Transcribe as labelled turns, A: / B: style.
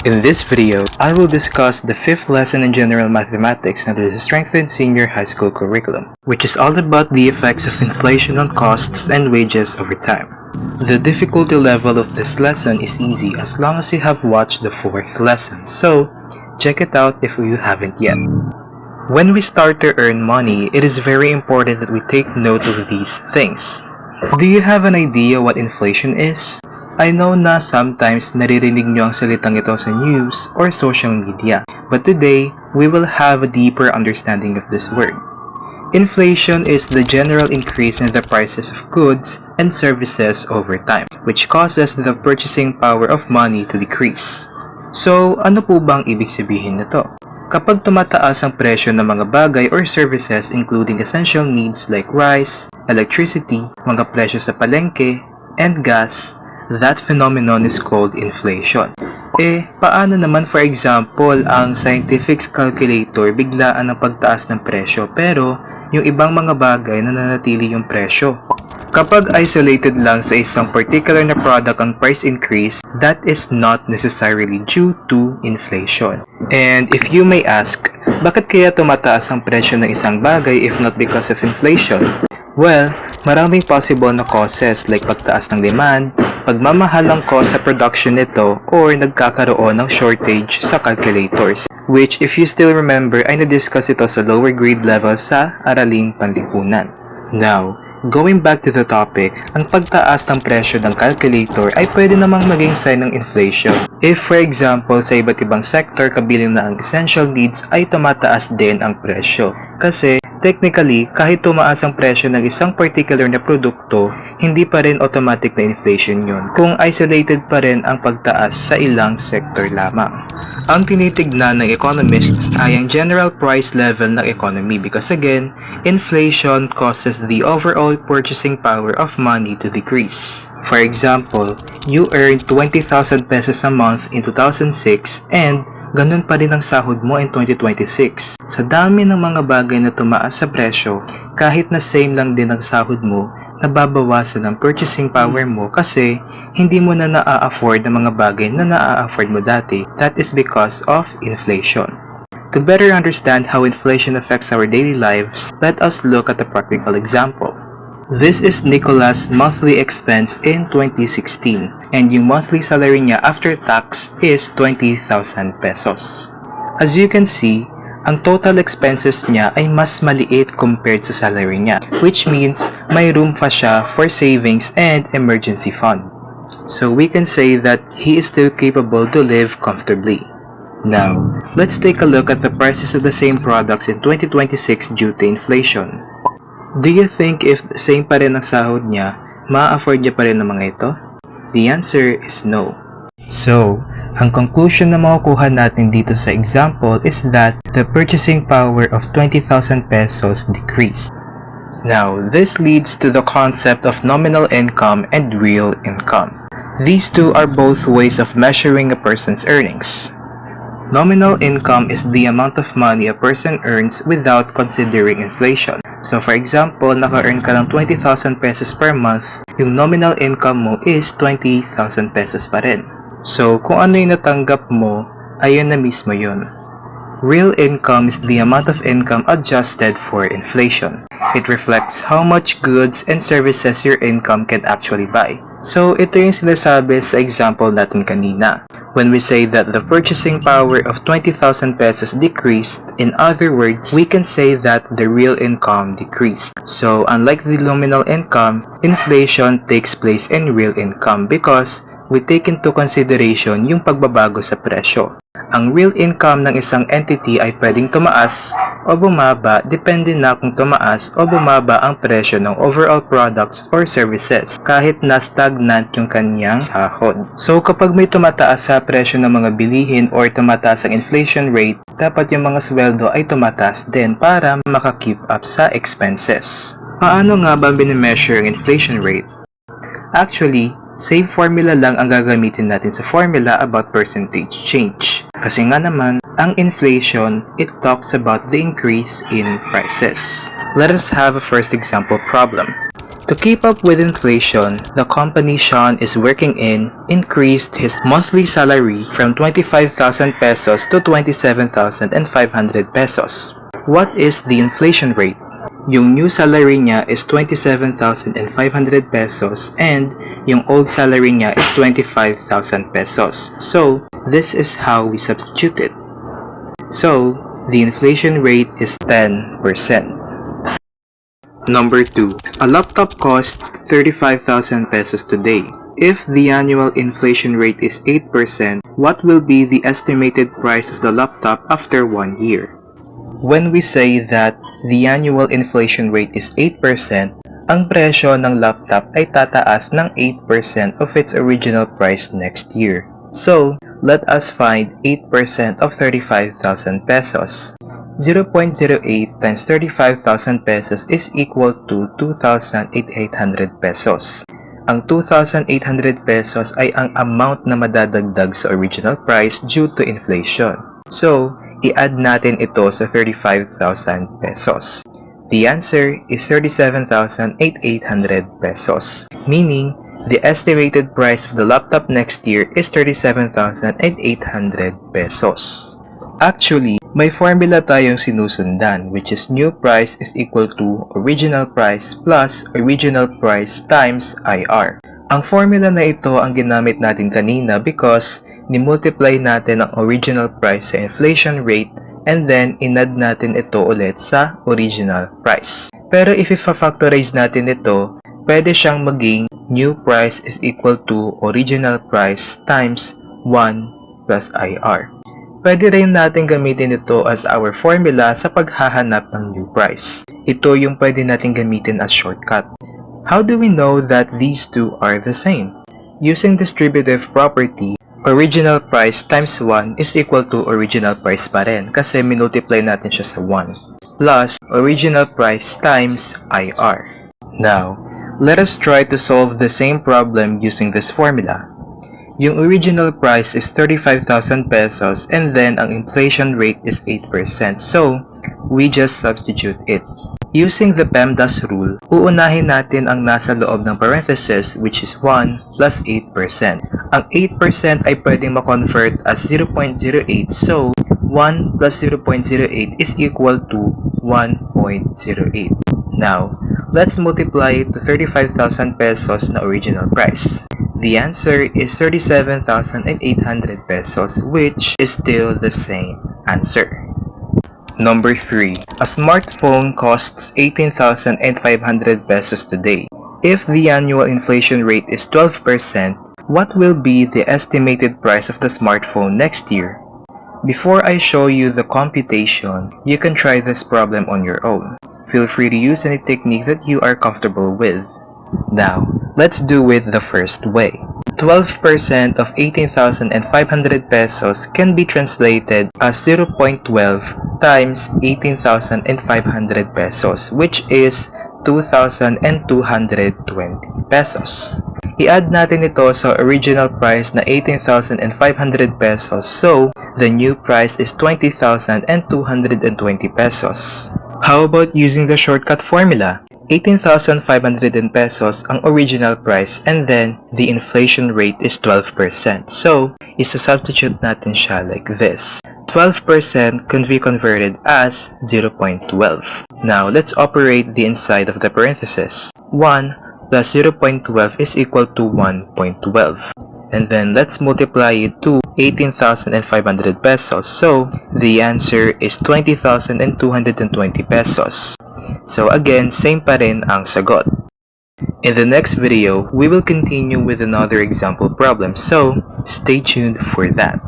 A: In this video, I will discuss the 5th lesson in general mathematics under the strengthened senior high school curriculum, which is all about the effects of inflation on costs and wages over time. The difficulty level of this lesson is easy as long as you have watched the 4th lesson, so check it out if you haven't yet. When we start to earn money, it is very important that we take note of these things. Do you have an idea what inflation is? I know na sometimes naririnig nyo ang salitang ito sa news or social media, but today, we will have a deeper understanding of this word. Inflation is the general increase in the prices of goods and services over time, which causes the purchasing power of money to decrease. So, ano po bang ibig sabihin nito? Kapag tumataas ang presyo ng mga bagay or services including essential needs like rice, electricity, mga presyo sa palengke, and gas, that phenomenon is called inflation. Paano naman for example ang scientific calculator biglaan ang pagtaas ng presyo pero yung ibang mga bagay nananatili yung presyo? Kapag isolated lang sa isang particular na product ang price increase, that is not necessarily due to inflation. And if you may ask, bakit kaya tumataas ang presyo ng isang bagay if not because of inflation? Well, maraming possible na causes like pagtaas ng demand, pagmamahal ng cost sa production nito, or nagkakaroon ng shortage sa calculators, which if you still remember ay na-discuss ito sa lower grade level sa Araling Panlipunan. Now, going back to the topic, ang pagtaas ng presyo ng calculator ay pwede namang maging sign ng inflation. If for example, sa iba't ibang sector kabilang na ang essential needs ay tumataas din ang presyo. Kasi technically, kahit tumaas ang presyo ng isang particular na produkto, hindi pa rin automatic na inflation yun kung isolated pa rin ang pagtaas sa ilang sector lamang. Ang tinitignan ng economists ay ang general price level ng economy because again, inflation causes the overall purchasing power of money to decrease. For example, you earned 20,000 pesos a month in 2006 and ganun pa rin ang sahod mo in 2026. Sa dami ng mga bagay na tumaas sa presyo, kahit na same lang din ang sahod mo, nababawasan ang purchasing power mo kasi hindi mo na naa-afford ang mga bagay na naa-afford mo dati. That is because of inflation. To better understand how inflation affects our daily lives, let us look at a practical example. This is Nicolas' monthly expense in 2016 and yung monthly salary niya after tax is 20,000 pesos. As you can see, ang total expenses niya ay mas maliit compared sa salary niya, which means may room pa siya for savings and emergency fund. So we can say that he is still capable to live comfortably. Now, let's take a look at the prices of the same products in 2026 due to inflation. Do you think if same pa rin ang sahod niya, ma-afford niya pa rin ang mga ito? The answer is no. So, ang conclusion na makukuha natin dito sa example is that the purchasing power of 20,000 pesos decreased. Now, this leads to the concept of nominal income and real income. These two are both ways of measuring a person's earnings. Nominal income is the amount of money a person earns without considering inflation. So for example, naka-earn ka ng 20,000 pesos per month, yung nominal income mo is 20,000 pesos pa rin. So kung ano yung natanggap mo, ayun na mismo yun. Real income is the amount of income adjusted for inflation. It reflects how much goods and services your income can actually buy. So ito yung sinasabi sa example natin kanina. When we say that the purchasing power of 20,000 pesos decreased, in other words, we can say that the real income decreased. So unlike the nominal income, inflation takes place in real income because we take into consideration yung pagbabago sa presyo. Ang real income ng isang entity ay pwedeng tumaas o bumaba depende na kung tumaas o bumaba ang presyo ng overall products or services kahit na stagnant yung kanyang sahod. So kapag may tumataas sa presyo ng mga bilihin or tumataas ang inflation rate, dapat yung mga sweldo ay tumataas din para maka-keep up sa expenses. Paano nga ba bine-measure ang inflation rate? Actually, same formula lang ang gagamitin natin sa formula about percentage change. Kasi nga naman, ang inflation, it talks about the increase in prices. Let us have a first example problem. To keep up with inflation, the company Sean is working in increased his monthly salary from 25,000 pesos to 27,500 pesos. What is the inflation rate? Yung new salary niya is 27,500 pesos and yung old salary niya is 25,000 pesos. So, this is how we substitute it. So, the inflation rate is 10%. Number 2. A laptop costs 35,000 pesos today. If the annual inflation rate is 8%, what will be the estimated price of the laptop after 1 year? When we say that the annual inflation rate is 8%, ang presyo ng laptop ay tataas ng 8% of its original price next year. So, let us find 8% of 35,000 pesos. 0.08 times 35,000 pesos is equal to 2,800 pesos. Ang 2,800 pesos ay ang amount na madadagdag sa original price due to inflation. So, i-add natin ito sa 35,000 pesos. The answer is 37,800 pesos, meaning the estimated price of the laptop next year is 37,800 pesos. Actually, may formula tayong sinusundan, which is new price is equal to original price plus original price times IR. Ang formula na ito ang ginamit natin kanina because ni-multiply natin ang original price sa inflation rate and then inad natin ito ulit sa original price. Pero if i-factorize natin ito, pwede siyang maging new price is equal to original price times 1 plus IR. Pwede rin natin gamitin ito as our formula sa paghahanap ng new price. Ito yung pwede natin gamitin as shortcut. How do we know that these two are the same? Using distributive property, original price times 1 is equal to original price pa rin kasi minultiply natin siya sa 1 plus original price times IR. Now, let us try to solve the same problem using this formula. Yung original price is 35,000 pesos and then ang inflation rate is 8%. So, we just substitute it. Using the PEMDAS rule, uunahin natin ang nasa loob ng parenthesis which is 1 plus 8%. Ang 8% ay pwedeng ma-convert as 0.08. So, 1 plus 0.08 is equal to 1.08. Now, let's multiply it to 35,000 pesos na original price. The answer is 37,800 pesos, which is still the same answer. Number 3. A smartphone costs 18,500 pesos today. If the annual inflation rate is 12%, what will be the estimated price of the smartphone next year? Before I show you the computation, you can try this problem on your own. Feel free to use any technique that you are comfortable with. Now, let's do it the first way. 12% of 18,500 pesos can be translated as 0.12 times 18,500 pesos, which is 2,220 pesos. I-add natin ito sa original price na 18,500 pesos, so the new price is 20,220 pesos. How about using the shortcut formula? 18,500 pesos ang original price and then the inflation rate is 12%. So, isa-substitute natin siya like this. 12% can be converted as 0.12. Now, let's operate the inside of the parenthesis. 1 plus 0.12 is equal to 1.12. And then, let's multiply it to 18,500 pesos. So, the answer is 20,220 pesos. So again, same pa rin ang sagot. In the next video, we will continue with another example problem, so stay tuned for that.